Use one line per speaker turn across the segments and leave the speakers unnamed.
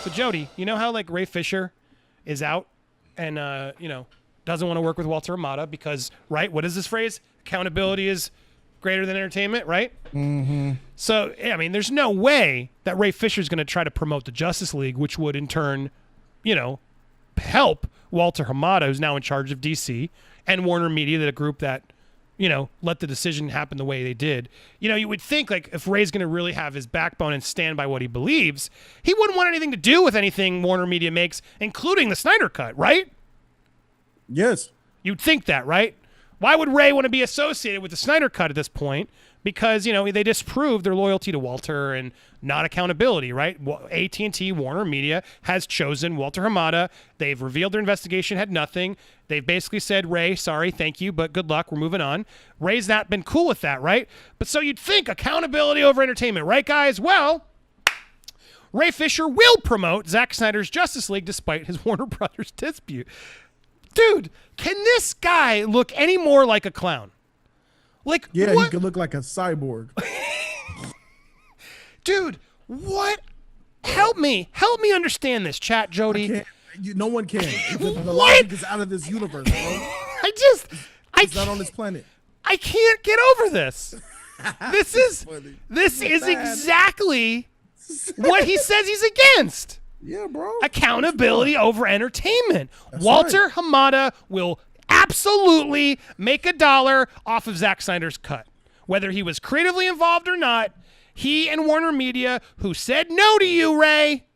So Jody, you know how like Ray Fisher is out and doesn't want to work with Walter Hamada because, right? What is this phrase? Accountability is greater than entertainment, right?
Mm-hmm.
So, I mean, there's no way that Ray Fisher is going to try to promote the Justice League, which would in turn, help Walter Hamada, who's now in charge of DC, and Warner Media, that a group that, let the decision happen the way they did. You would think like if Ray's going to really have his backbone and stand by what he believes, he wouldn't want anything to do with anything Warner Media makes, including the Snyder Cut, right?
Yes.
You'd think that, right? Why would Ray want to be associated with the Snyder Cut at this point? Because, they disproved their loyalty to Walter and not accountability, right? AT&T, Warner Media, has chosen Walter Hamada. They've revealed their investigation had nothing. They've basically said, Ray, sorry, thank you, but good luck. We're moving on. Ray's not been cool with that, right? But so you'd think accountability over entertainment, right, guys? Well, Ray Fisher will promote Zack Snyder's Justice League despite his Warner Brothers dispute. Dude, can this guy look any more like a clown? Like,
yeah,
what?
he could look like a cyborg.
Dude, what? Help me understand this, chat, Jody.
No one can. The logic is out of this universe, bro. It's not on this planet.
I can't get over this. This is exactly what he says he's against.
Yeah, bro.
Accountability over entertainment. Walter Hamada will absolutely make $1 off of Zack Snyder's cut. Whether he was creatively involved or not, he and Warner Media, who said no to you, Ray,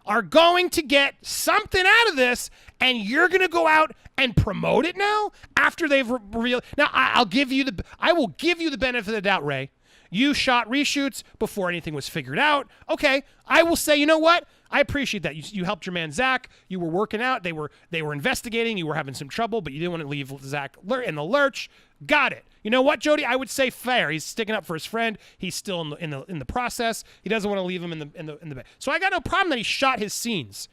are going to get something out of this, and you're going to go out and promote it now after they've revealed. Now, I will give you the benefit of the doubt, Ray. You shot reshoots before anything was figured out. Okay, I will say, you know what? I appreciate that. You helped your man Zack. You were working out. They were investigating. You were having some trouble, but you didn't want to leave Zack in the lurch. Got it. You know what, Jody? I would say fair. He's sticking up for his friend. He's still in the process. He doesn't want to leave him in the bed. So I got no problem that he shot his scenes.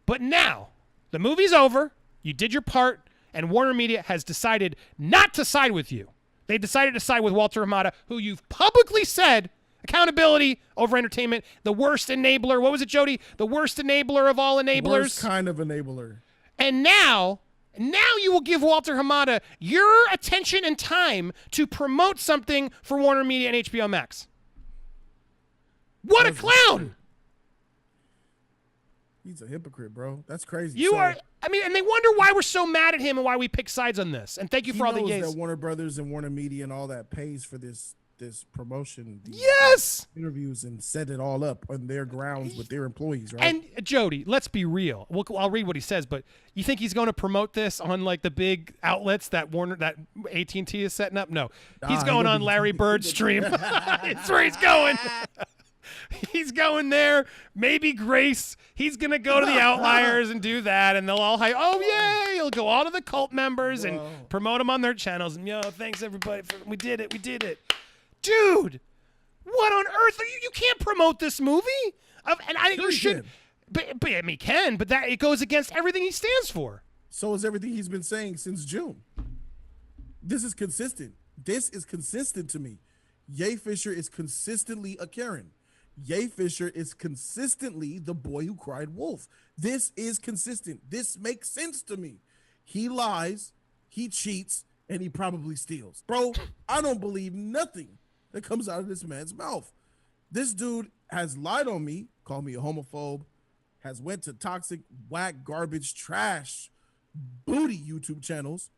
But now the movie's over. You did your part, and Warner Media has decided not to side with you. They decided to side with Walter Hamada, who you've publicly said accountability over entertainment, the worst enabler. What was it, Jody? The worst enabler of all enablers.
Worst kind of enabler.
And now you will give Walter Hamada your attention and time to promote something for Warner Media and HBO Max. What a clown!
He's a hypocrite, bro. That's crazy.
And they wonder why we're so mad at him and why we pick sides on this. And thank you for all the
yays.
He knows
that Warner Brothers and Warner Media and all that pays for this promotion,
yes,
interviews, and set it all up on their grounds with their employees, right?
And Jody, let's be real. I'll read what he says, but you think he's going to promote this on like the big outlets that AT&T is setting up? No, he's going on Larry Bird's stream. That's where he's going. He's going there. Maybe Grace. He's going to go to the Outliers and do that, and they'll all oh, yay. He'll go all to the cult members and promote them on their channels. And, thanks, everybody. We did it. Dude, what on earth? You can't promote this movie. You should. But he can, but that it goes against everything he stands for.
So is everything he's been saying since June. This is consistent. This is consistent to me. Ye Fisher is consistently a Karen. Ye Fisher is consistently the boy who cried wolf. This is consistent. This makes sense to me. He lies, he cheats, and he probably steals. Bro, I don't believe nothing that comes out of this man's mouth. This dude has lied on me, called me a homophobe, has went to toxic, whack, garbage, trash, booty YouTube channels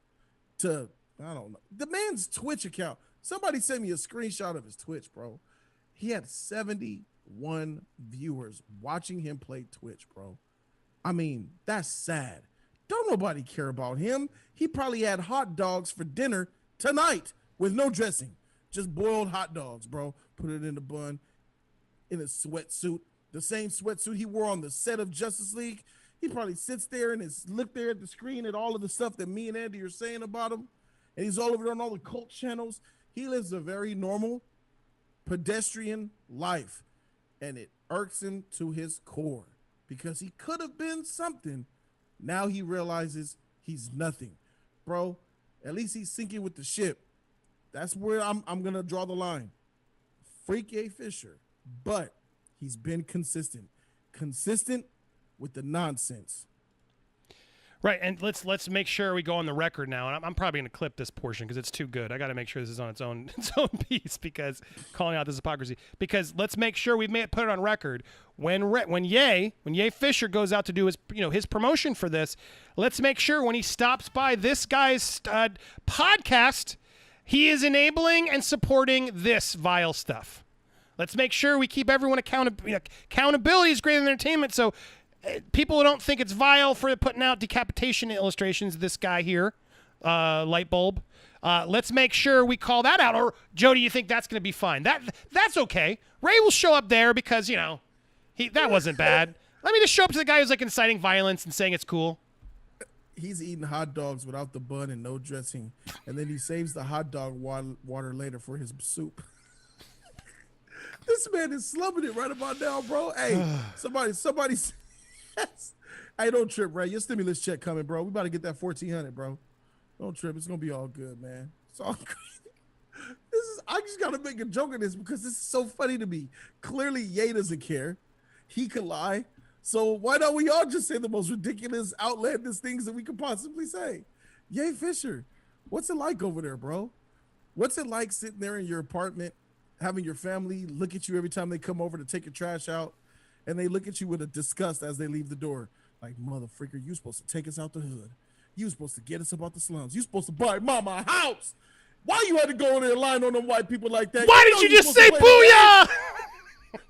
to, I don't know. The man's Twitch account. Somebody sent me a screenshot of his Twitch, bro. He had 71 viewers watching him play Twitch, bro. I mean, that's sad. Don't nobody care about him. He probably had hot dogs for dinner tonight with no dressing. Just boiled hot dogs, bro. Put it in the bun, in a sweatsuit. The same sweatsuit he wore on the set of Justice League. He probably sits there and is look there at the screen at all of the stuff that me and Andy are saying about him. And he's all over there on all the cult channels. He lives a very normal, pedestrian life. And it irks him to his core because he could have been something. Now he realizes he's nothing. Bro, at least he's sinking with the ship. That's where I'm going to draw the line. Freak A. Fisher. But he's been consistent. Consistent with the nonsense.
Right, and let's make sure we go on the record now. And I'm probably going to clip this portion because it's too good. I got to make sure this is on its own piece because calling out this hypocrisy. Because let's make sure we put it on record when Ye Fisher goes out to do his promotion for this. Let's make sure when he stops by this guy's podcast, he is enabling and supporting this vile stuff. Let's make sure we keep everyone accountable. Accountability is greater than entertainment. So. People don't think it's vile for putting out decapitation illustrations. This guy here, light bulb. Let's make sure we call that out. Or Jody, you think that's going to be fine? That's okay. Ray will show up there because that wasn't bad. Let me just show up to the guy who's like inciting violence and saying it's cool.
He's eating hot dogs without the bun and no dressing, and then he saves the hot dog water later for his soup. This man is slumming it right about now, bro. Hey, somebody. Hey, don't trip, Ray. Your stimulus check coming, bro. We about to get that $1,400, bro. Don't trip. It's gonna be all good, man. It's all good. I just gotta make a joke of this because this is so funny to me. Clearly, Ye doesn't care. He could lie. So why don't we all just say the most ridiculous, outlandish things that we could possibly say? Ye Fisher, what's it like over there, bro? What's it like sitting there in your apartment, having your family look at you every time they come over to take your trash out? And they look at you with a disgust as they leave the door. Like, motherfreaker, you supposed to take us out the hood. You supposed to get us about the slums. You supposed to buy mama a house. Why you had to go in there and line on them white people like that?
Why did you just say booyah?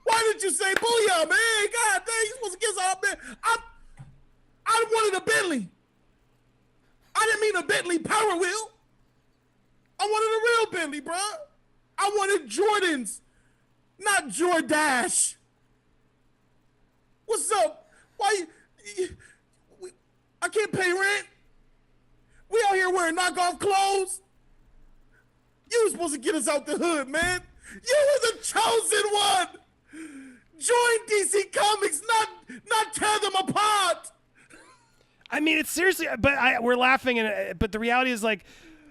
Why did you say booyah, man? God dang, you supposed to get us out, man. I wanted a Bentley. I didn't mean a Bentley Power Wheel. I wanted a real Bentley, bro. I wanted Jordans, not Jordache. What's up? Why I can't pay rent? We out here wearing knockoff clothes? You were supposed to get us out the hood, man. You were the chosen one. Join DC Comics, not tear them apart.
I mean, it's seriously, but we're laughing, but the reality is like,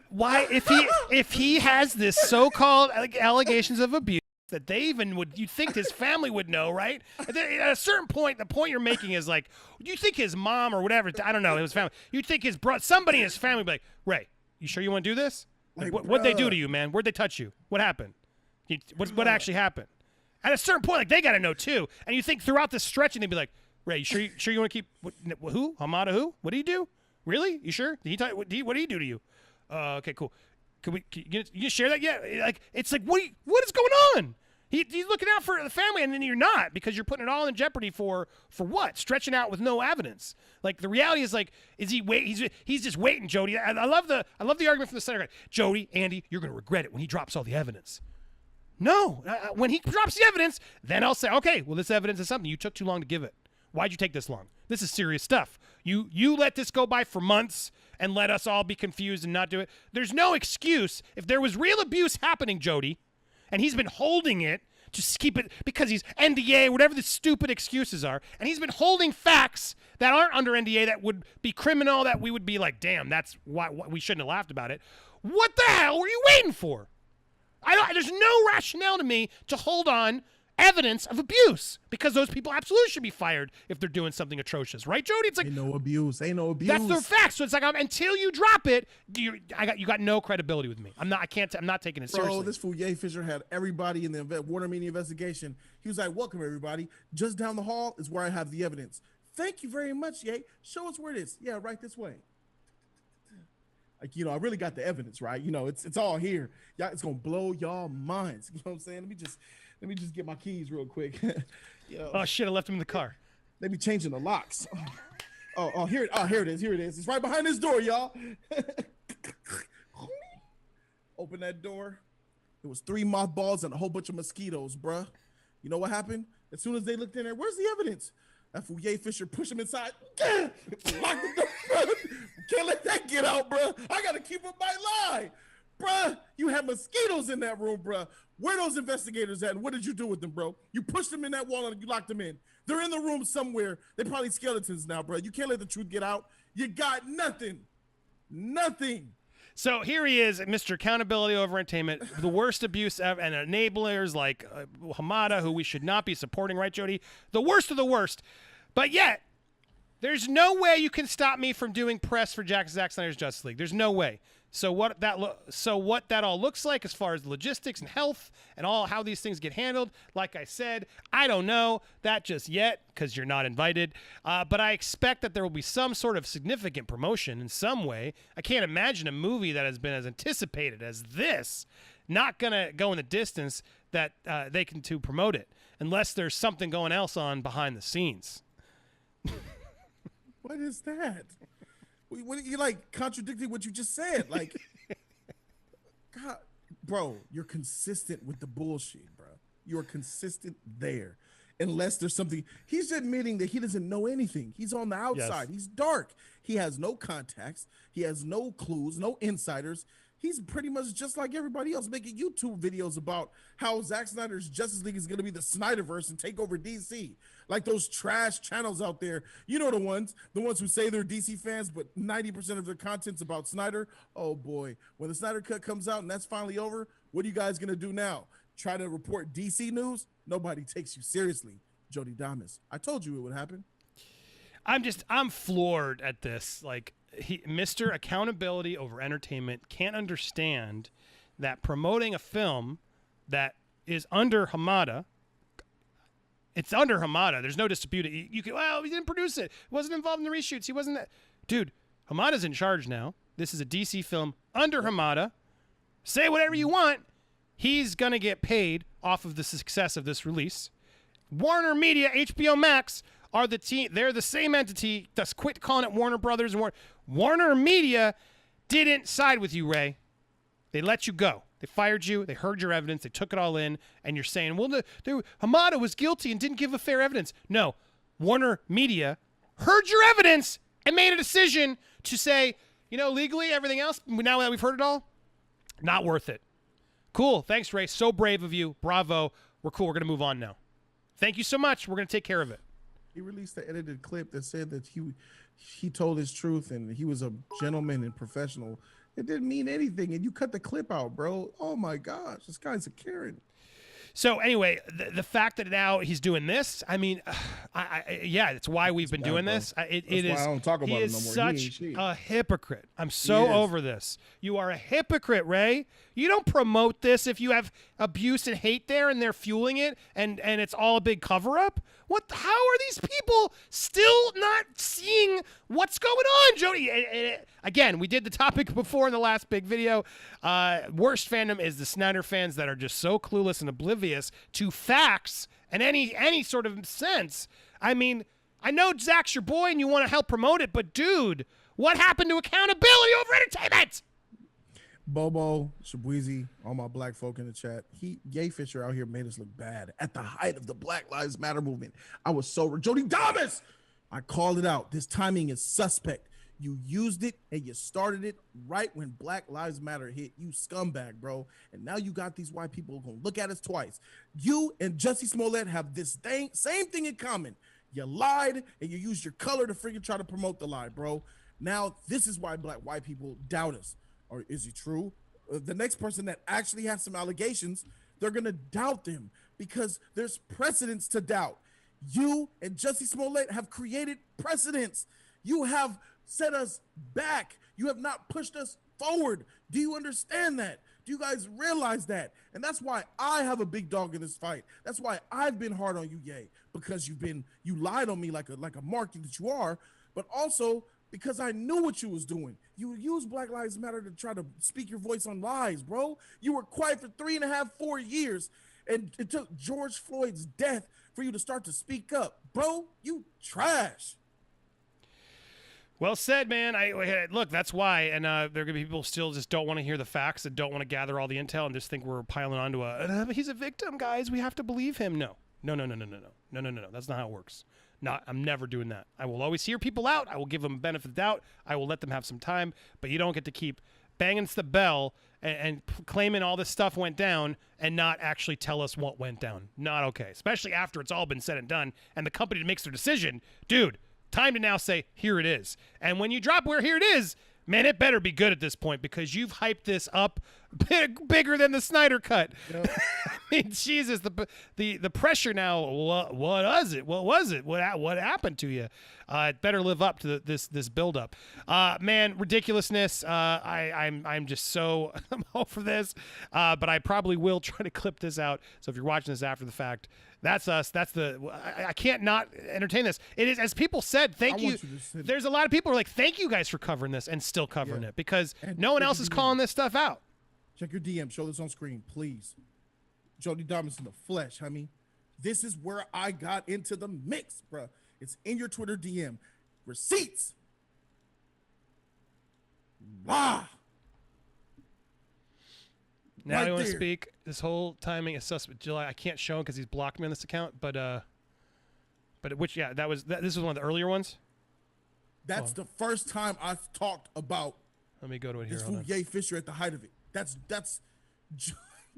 why if he has this so-called allegations of abuse that they even you'd think his family would know, right? At a certain point, the point you're making is like, you think his mom or whatever, I don't know, his family, you'd think his somebody in his family would be like, Ray, you sure you want to do this? Like, what'd they do to you, man? Where'd they touch you? What happened? What actually happened? At a certain point, like, they got to know too. And you think throughout this stretching, they'd be like, Ray, you sure you want to keep, who? Hamada who? What did he do? Really? You sure? Did he what did he do to you? Okay, cool. Can you share that yet? Like, it's like, what is going on? He's looking out for the family, and then you're not because you're putting it all in jeopardy for what? Stretching out with no evidence. Like, the reality is, like, is he wait? He's just waiting, Jody. I love the argument from the center. Jody, Andy, you're gonna regret it when he drops all the evidence. No, when he drops the evidence, then I'll say, okay, well, this evidence is something you took too long to give it. Why'd you take this long? This is serious stuff. You let this go by for months and let us all be confused and not do it. There's no excuse if there was real abuse happening, Jody. And he's been holding it to keep it because he's NDA, whatever the stupid excuses are. And he's been holding facts that aren't under NDA that would be criminal, that we would be like, damn, that's why we shouldn't have laughed about it. What the hell were you waiting for? There's no rationale to me to hold on evidence of abuse because those people absolutely should be fired if they're doing something atrocious, right, Jody? It's like
ain't no abuse.
That's the fact. So it's like until you drop it, you got no credibility with me. I'm not taking it seriously.
Bro, this fool Ye Fisher had everybody in the Warner Media investigation. He was like, "Welcome everybody. Just down the hall is where I have the evidence. Thank you very much, Ye. Show us where it is. Yeah, right this way." Like, I really got the evidence, right? It's all here. Y'all, it's gonna blow y'all minds. You know what I'm saying? Let me just get my keys real quick.
Oh shit! I left them in the car.
They be changing the locks. Here it is. It's right behind this door, y'all. Open that door. There was 3 mothballs and a whole bunch of mosquitoes, bruh. You know what happened? As soon as they looked in there, where's the evidence? That fool Ye Fisher pushed him inside. Lock the door, bruh. Can't let that get out, bruh. I gotta keep up my lie. Bruh, you had mosquitoes in that room, bruh. Where are those investigators at? And what did you do with them, bro? You pushed them in that wall and you locked them in. They're in the room somewhere. They're probably skeletons now, bro. You can't let the truth get out. You got nothing. Nothing.
So here he is, Mr. Accountability over Entertainment, the worst abuse ever, and enablers like Hamada, who we should not be supporting, right, Jody? The worst of the worst. But yet, There's no way you can stop me from doing press for Zack Snyder's Justice League. There's no way. So what that all looks like as far as logistics and health and all how these things get handled, like I said, I don't know that just yet because you're not invited. But I expect that there will be some sort of significant promotion in some way. I can't imagine a movie that has been as anticipated as this not gonna go in the distance that they can to promote it unless there's something going else on behind the scenes.
What is that? What you like contradicting what you just said? Like, God, bro, you're consistent with the bullshit, bro. You're consistent there. Unless there's something, he's admitting that he doesn't know anything. He's on the outside. Yes. He's dark. He has no contacts. He has no clues, no insiders. He's pretty much just like everybody else making YouTube videos about how Zack Snyder's Justice League is going to be the Snyderverse and take over DC. Like those trash channels out there. You know the ones who say they're DC fans, but 90% of their content's about Snyder. Oh boy, when the Snyder Cut comes out and that's finally over, what are you guys going to do now? Try to report DC news? Nobody takes you seriously. Jody Damas. I told you it would happen.
I'm floored at this. Like, Mr. Accountability over Entertainment can't understand that promoting a film that is under Hamada, it's under Hamada. There's no dispute. You can, well, he didn't produce it. He wasn't involved in the reshoots. He wasn't that. Dude, Hamada's in charge now. This is a DC film under Hamada. Say whatever you want. He's going to get paid off of the success of this release. Warner Media, HBO Max, are the team. They're the same entity. Just quit calling it Warner Brothers. And Warner Media didn't side with you, Ray. They let you go. They fired you. They heard your evidence. They took it all in. And you're saying, well, Hamada was guilty and didn't give a fair evidence. No. Warner Media heard your evidence and made a decision to say, legally, everything else, now that we've heard it all, not worth it. Cool. Thanks, Ray. So brave of you. Bravo. We're cool. We're going to move on now. Thank you so much. We're going to take care of it.
He released the edited clip that said that he told his truth and he was a gentleman and professional. It didn't mean anything, and you cut the clip out, bro. Oh my gosh, this guy's a Karen.
So anyway, the fact that now he's doing this, I mean, yeah, it's why we've been doing this. It is. Why I don't talk about him no more. Such a hypocrite. I'm so over this. You are a hypocrite, Ray. You don't promote this if you have abuse and hate there, and they're fueling it, and it's all a big cover up. How are these people still not seeing what's going on, Jody? Again, we did the topic before in the last big video. Worst fandom is the Snyder fans that are just so clueless and oblivious to facts and any sort of sense. I mean, I know Zach's your boy and you want to help promote it, but dude, what happened to accountability over entertainment?
Bobo, Shabweezy, all my black folk in the chat. Ye Fisher out here made us look bad at the height of the Black Lives Matter movement. I was so Jody Damas. I called it out. This timing is suspect. You used it and you started it right when Black Lives Matter hit. You scumbag, bro. And now you got these white people gonna look at us twice. You and Jussie Smollett have this same thing in common. You lied and you used your color to freaking try to promote the lie, bro. Now this is why white people doubt us. Or is it true? The next person that actually has some allegations, they're going to doubt them because there's precedents to doubt. You and Jussie Smollett have created precedents. You have set us back. You have not pushed us forward. Do you understand that? Do you guys realize that? And that's why I have a big dog in this fight. That's why I've been hard on you, Ye, because you lied on me like a mark that you are, but also because I knew what you was doing. You used Black Lives Matter to try to speak your voice on lies, bro. You were quiet for 3.5, 4 years, and it took George Floyd's death for you to start to speak up. Bro, you trash.
Well said, man. Look, that's why, and there are going to be people still just don't want to hear the facts and don't want to gather all the intel and just think we're piling onto he's a victim, guys. We have to believe him. No. That's not how it works. I'm never doing that. I will always hear people out. I will give them benefit of the doubt. I will let them have some time, but you don't get to keep banging the bell and claiming all this stuff went down and not actually tell us what went down. Not okay, especially after it's all been said and done and the company makes their decision. Dude, time to now say, here it is. And when you drop where here it is, man, it better be good at this point because you've hyped this up bigger than the Snyder Cut. Yep. mean, Jesus, the pressure now. What was it? What was it? What happened to you? It better live up to this buildup. Man, ridiculousness. I'm just so I'm over this. But I probably will try to clip this out. So if you're watching this after the fact, that's us. That's I can't not entertain this. It is, as people said, thank you. There's a lot of people who are like, thank you guys for covering this and still covering it, because no one else is calling this stuff out.
Check your DM. Show this on screen, please. Jody Diamonds in the flesh, homie. This is where I got into the mix, bro. It's in your Twitter DM. Receipts. Wow.
Now
right
you want to
there.
speak. This whole timing is suspect. July. I can't show him because he's blocked me on this account. But which this was one of the earlier ones.
That's the first time I've talked about
Let me go to it here.
this
Hold
fool
on.
Ye Fisher at the height of it. That's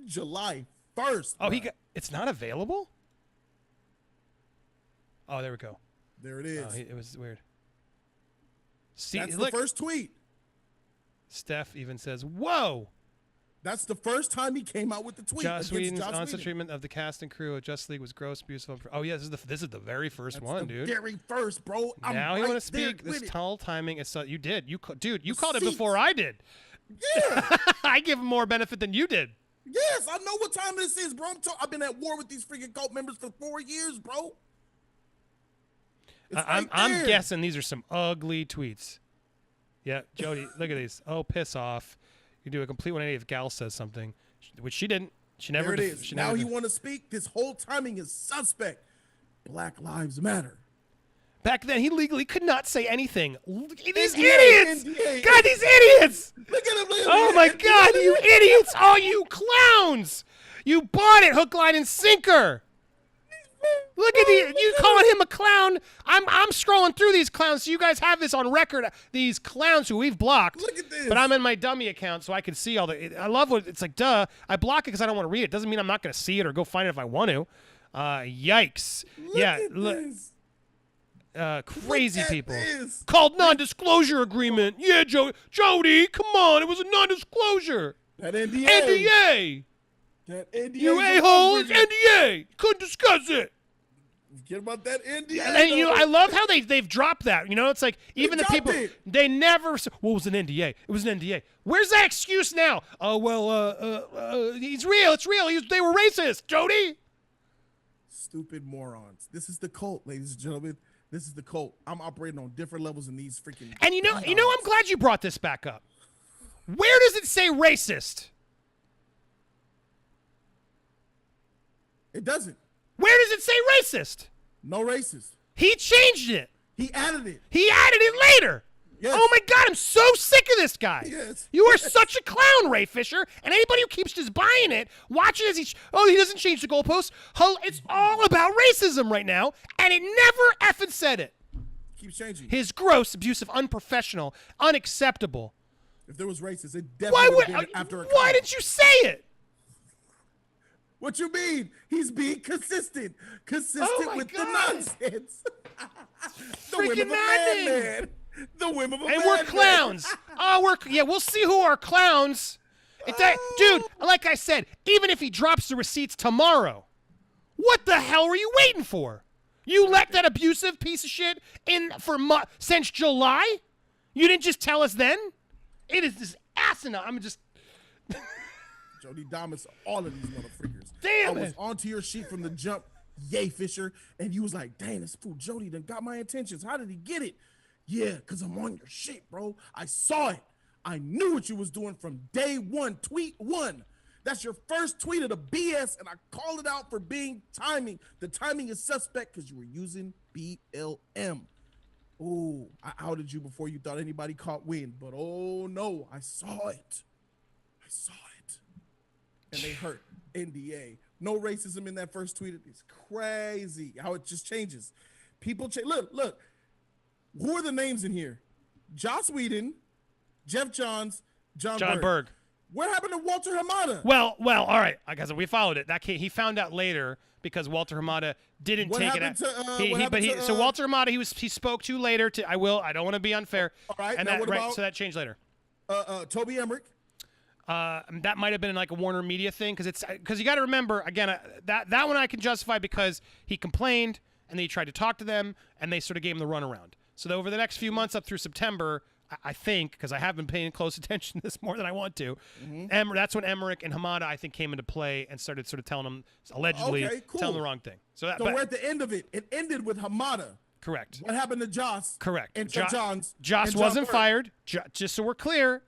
July 1st.
Oh,
bro.
it's not available. Oh, there we go.
There it is.
Oh, it was weird. See,
That's
look,
the first tweet.
Steph even says, "Whoa."
That's the first time he came out with the tweet.
Joss Whedon's
Joss
on-set
Whedon.
treatment of the cast and crew of Justice League was gross, abusive. Oh yeah, this is the very first
That's
one,
the
dude.
Very first, bro. I'm
Now you
right
want to
there
speak? This
with it.
tall timing is so you did. You called it
Receipts.
before I did.
Yeah.
I give him more benefit than you did.
Yes, I know what time this is, bro. I've been at war with these freaking cult members for 4 years, bro. It's
I'm
right there.
guessing these are some ugly tweets. Yeah, Jody, look at these. Oh, piss off. You do a complete 180 if Gal says something, which she didn't. She never.
There it is.
She
Now
never
he
did.
want to speak. This whole timing is suspect. Black Lives Matter.
Back then, he legally could not say anything. These
NDA,
idiots!
NDA.
God, these idiots!
Look at him. Look at
Oh
him.
my God, you idiots! Oh, you clowns! You bought it, hook, line, and sinker. Look at you calling him a clown. I'm scrolling through these clowns, so you guys have this on record. These clowns who we've blocked.
Look at this.
But I'm in my dummy account, so I can see all the. I love what it's like. Duh, I block it because I don't want to read it. Doesn't mean I'm not going to see it or go find it if I want to. Yikes!
Look
yeah,
at this.
crazy
Look at
people.
this.
Called non-disclosure agreement. Yeah, Jody, come on, it was a non-disclosure.
That NDA.
NDA.
That NDA.
You a-hole, it's NDA. Couldn't discuss it.
Forget about that NDA.
And you know,
though.
I love how they've dropped that. You know, it's like even the
dropped
people
it.
they never. What was an NDA? It was an NDA. Where's that excuse now? Oh well, he's real. It's real. They were racist, Jody.
Stupid morons. This is the cult, ladies and gentlemen. This is the cult. I'm operating on different levels in these freaking.
And you know, I'm glad you brought this back up. Where does it say racist?
It doesn't.
Where does it say racist?
No racist.
He changed it.
He added it.
He added it later.
Yes.
Oh my God, I'm so sick of this guy.
Yes.
You are such a clown, Ray Fisher. And anybody who keeps just buying it, watching as he doesn't change the goalposts. It's all about racism right now, and it never effing said it.
Keeps changing.
His gross, abusive, unprofessional, unacceptable.
If there was racist, it
Why
definitely would have been after a
why
comment.
didn't you say it?
What you mean? He's being consistent. Consistent
Oh my
with
God.
the nonsense. The whim
Freaking
of a
maddening.
madman. The whim of a
And
madman.
we're clowns. We'll see who are clowns. Dude, like I said, even if he drops the receipts tomorrow, what the hell are you waiting for? You let that abusive piece of shit in for since July? You didn't just tell us then? It is this asinine. I'm just.
Jody Damas, all of these motherfuckers.
Damn
I was
it.
onto your sheet from the jump, Ye Fisher, and you was like, dang, this fool Jody done got my attentions. How did he get it? Yeah, because I'm on your shit, bro. I saw it. I knew what you was doing from day one, tweet one. That's your first tweet of the BS, and I called it out for being timing. The timing is suspect because you were using BLM. Oh, I outed you before you thought anybody caught wind, but oh no, I saw it. I saw it. And they hurt. NDA. No racism in that first tweet. It's crazy how it just changes. People change. Look. Who are the names in here? Joss Whedon, Jeff Johns, John
Berg.
What happened to Walter Hamada?
Well, all right. I guess we followed it. He found out later because Walter Hamada didn't
What
take it out.
happened to,
So Walter Hamada, he spoke to later. I don't want to be unfair.
All right.
And
Now what about
so that changed later.
Toby Emmerich?
That might have been like a Warner Media thing because you got to remember again that one I can justify because he complained and then he tried to talk to them and they sort of gave him the runaround. So over the next few months up through September, I think, because I have been paying close attention to this more than I want to, that's when Emmerich and Hamada I think came into play and started sort of telling him allegedly telling the wrong thing. So
we're at the end of it. It ended with Hamada.
Correct.
What happened to Joss?
Correct.
And Joss
wasn't fired. Just so we're clear.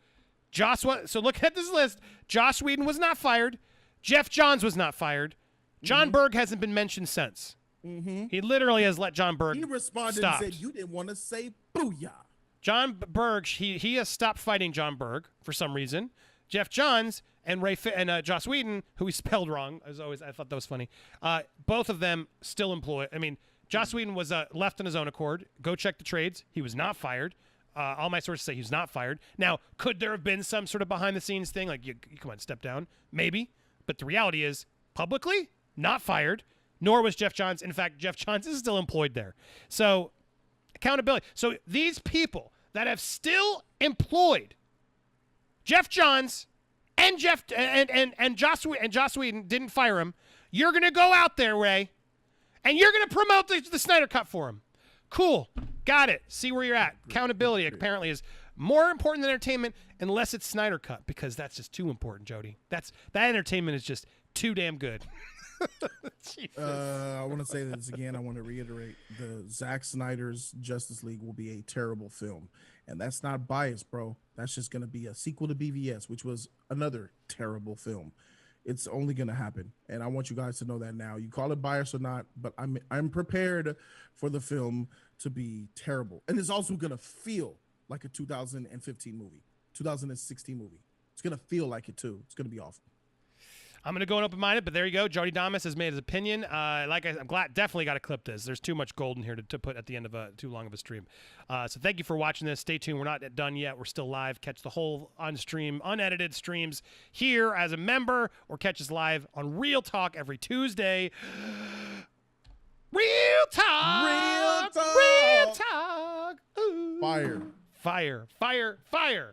So look at this list. Joss Whedon was not fired. Jeff Johns was not fired. John Berg hasn't been mentioned since. He literally has let John Berg.
He responded and said, "You didn't want to say booyah." John
Berg, he has stopped fighting John Berg for some reason. Jeff Johns and Joss Whedon, who he spelled wrong, as always, I thought that was funny. Both of them still employed. I mean, Joss Whedon was left on his own accord. Go check the trades. He was not fired. All my sources say he's not fired. Now, could there have been some sort of behind-the-scenes thing, like you come on, step down? Maybe. But the reality is, publicly, not fired, nor was Jeff Johns. In fact, Jeff Johns is still employed there. So, accountability. So, these people that have still employed Jeff Johns and Joss Whedon didn't fire him, you're going to go out there, Ray, and you're going to promote the Snyder Cut for him. Cool. Got it. See where you're at. Accountability apparently is more important than entertainment unless it's Snyder Cut, because that's just too important, Jody. That entertainment is just too damn good.
I want to say this again. I want to reiterate: the Zack Snyder's Justice League will be a terrible film, and that's not biased, bro. That's just going to be a sequel to BVS, which was another terrible film. It's only going to happen, and I want you guys to know that now. You call it bias or not, but I'm prepared for the film to be terrible, and it's also going to feel like a 2015 movie, 2016 movie. It's going to feel like it too. It's going to be awful.
I'm going to go open-minded, but there you go. Jody Damas has made his opinion. I'm glad, definitely got to clip this. There's too much gold in here to put at the end of too long of a stream. So thank you for watching this. Stay tuned. We're not done yet. We're still live. Catch the whole on-stream, unedited streams here as a member, or catch us live on Real Talk every Tuesday. Real Talk! Real Talk! Real Talk! Ooh.
Fire.
Fire, fire, fire.